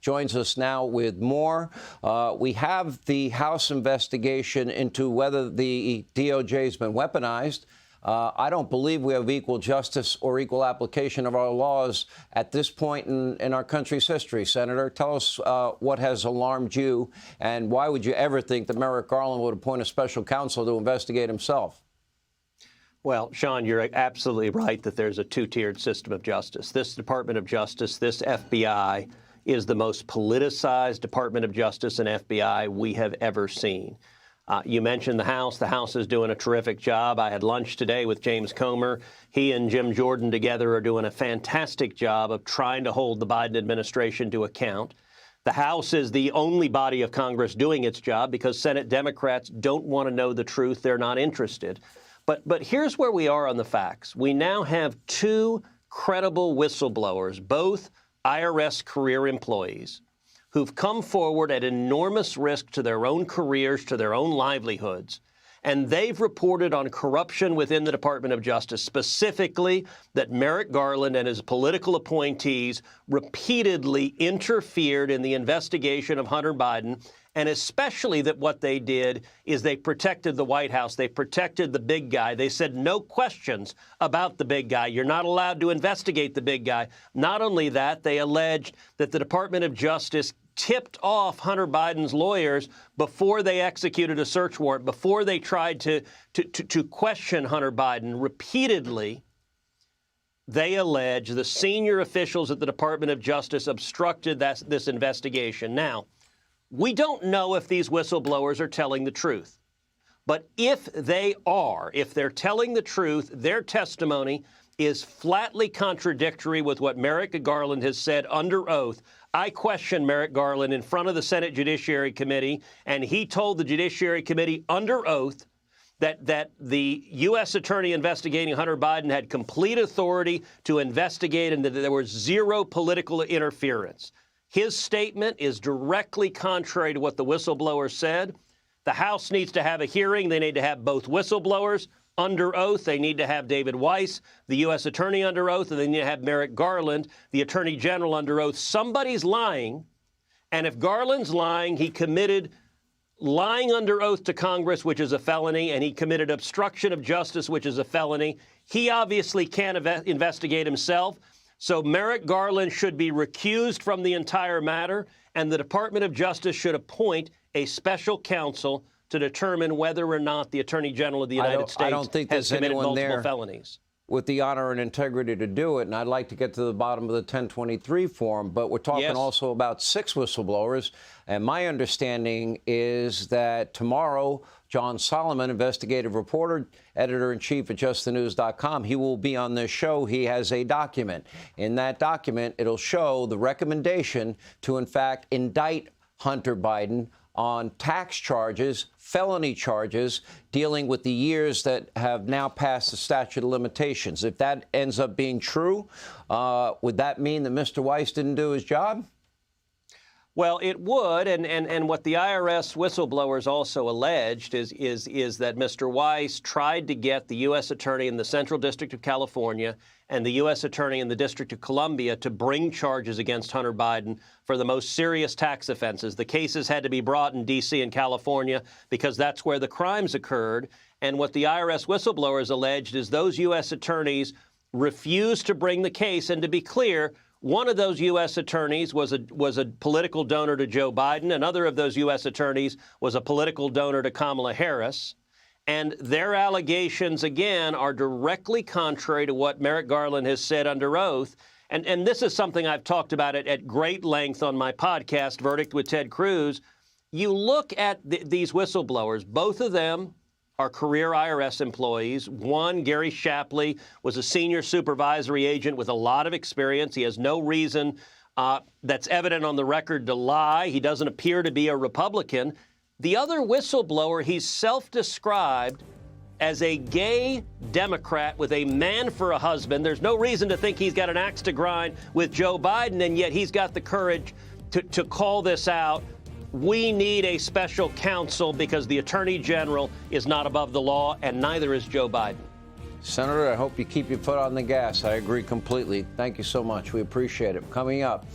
joins us now with more. We have the House investigation into whether the DOJ has been weaponized. I don't believe we have equal justice or equal application of our laws at this point in our country's history. Senator, tell us what has alarmed you, and why would you ever think that Merrick Garland would appoint a special counsel to investigate himself? Well, Sean, you're absolutely right that there's a two-tiered system of justice. This Department of Justice, this FBI, is the most politicized Department of Justice and FBI we have ever seen. You mentioned the House. The House is doing a terrific job. I had lunch today with James Comer. He and Jim Jordan together are doing a fantastic job of trying to hold the Biden administration to account. The House is the only body of Congress doing its job because Senate Democrats don't want to know the truth. They're not interested. But here's where we are on the facts. We now have two credible whistleblowers, both IRS career employees, who've come forward at enormous risk to their own careers, to their own livelihoods, and they've reported on corruption within the Department of Justice, specifically that Merrick Garland and his political appointees repeatedly interfered in the investigation of Hunter Biden, and especially that what they did is they protected the White House. They protected the big guy. They said no questions about the big guy. You're not allowed to investigate the big guy. Not only that, they alleged that the Department of Justice tipped off Hunter Biden's lawyers before they executed a search warrant, before they tried to question Hunter Biden. Repeatedly, they allege the senior officials at the Department of Justice obstructed this investigation. Now, we don't know if these whistleblowers are telling the truth. But if they are, if they're telling the truth, their testimony is flatly contradictory with what Merrick Garland has said under oath. I questioned Merrick Garland in front of the Senate Judiciary Committee, and he told the Judiciary Committee under oath that the U.S. attorney investigating Hunter Biden had complete authority to investigate and that there was zero political interference. His statement is directly contrary to what the whistleblower said. The House needs to have a hearing. They need to have both whistleblowers under oath. They need to have David Weiss, the U.S. attorney, under oath, and they need to have Merrick Garland, the attorney general, under oath. Somebody's lying, and if Garland's lying, he committed lying under oath to Congress, which is a felony, and he committed obstruction of justice, which is a felony. He obviously can't investigate himself. So Merrick Garland should be recused from the entire matter, and the Department of Justice should appoint a special counsel to determine whether or not the Attorney General of the United States has committed multiple felonies. With the honor and integrity to do it, and I'd like to get to the bottom of the 1023 form, but we're talking also about 6 whistleblowers, and my understanding is that tomorrow, John Solomon, investigative reporter, editor-in-chief at justthenews.com, he will be on this show. He has a document. In that document, it'll show the recommendation to, in fact, indict Hunter Biden on tax charges, felony charges, dealing with the years that have now passed the statute of limitations. If that ends up being true, would that mean that Mr. Weiss didn't do his job? Well, it would, and what the IRS whistleblowers also alleged is that Mr. Weiss tried to get the U.S. Attorney in the Central District of California and the U.S. Attorney in the District of Columbia to bring charges against Hunter Biden for the most serious tax offenses. The cases had to be brought in D.C. and California because that's where the crimes occurred. And what the IRS whistleblowers alleged is those U.S. attorneys refused to bring the case. And to be clear, one of those U.S. attorneys was a political donor to Joe Biden. Another of those U.S. attorneys was a political donor to Kamala Harris. And their allegations, again, are directly contrary to what Merrick Garland has said under oath. And this is something I've talked about at great length on my podcast, Verdict with Ted Cruz. You look at these whistleblowers, both of them are career IRS employees. One, Gary Shapley, was a senior supervisory agent with a lot of experience. He has no reason that's evident on the record to lie. He doesn't appear to be a Republican. The other whistleblower, he's self-described as a gay Democrat with a man for a husband. There's no reason to think he's got an axe to grind with Joe Biden, and yet he's got the courage to call this out. We need a special counsel because the Attorney General is not above the law, and neither is Joe Biden. Senator, I hope you keep your foot on the gas. I agree completely. Thank you so much. We appreciate it. Coming up.